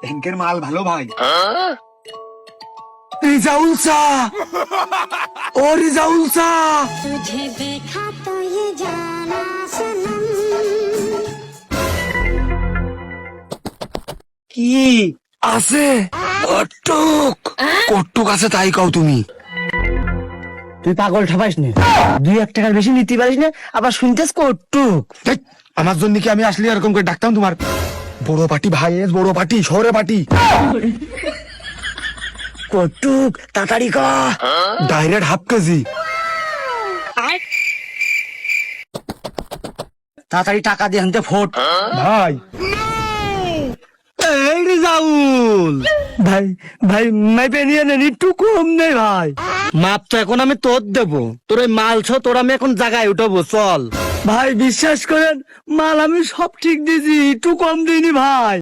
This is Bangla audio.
ব্যাংকের মাল ভালো ভাই। রিজাউল চা, ও রিজাউল চা। तुझे देखा तो ये जाना सनम। কি আছে? কটুক কটুক আছে তাই কও তুমি। তুই পাগল ঠাপাইস না, 2-1 টাকার বেশি নিতে পারিস না, আবার শুনতেস কটুক। ধ্যাৎ, আমার জন্য কি আমি আসলে এরকম করে ডাকতাম তোমার? বড় পার্টি ভাই, বড় পার্টি, শহরে পার্টি। কটুক তাড়াতাড়ি ক। Direct half KG. তাড়াতাড়ি টাকা দিয়ে আনতে ফোট। ভাই এই রিজাউল ভাই, ভাই মাইপে নিয়ে নেন, একটু কম নেই ভাই। মাপ তো এখন আমি তোর দেবো, তোর ওই মাল ছো তোর আমি এখন জায়গায় উঠাবো, চল। ভাই বিশ্বাস করেন, মাল আমি সব ঠিক দিয়েছি, একটু কম দিইনি ভাই।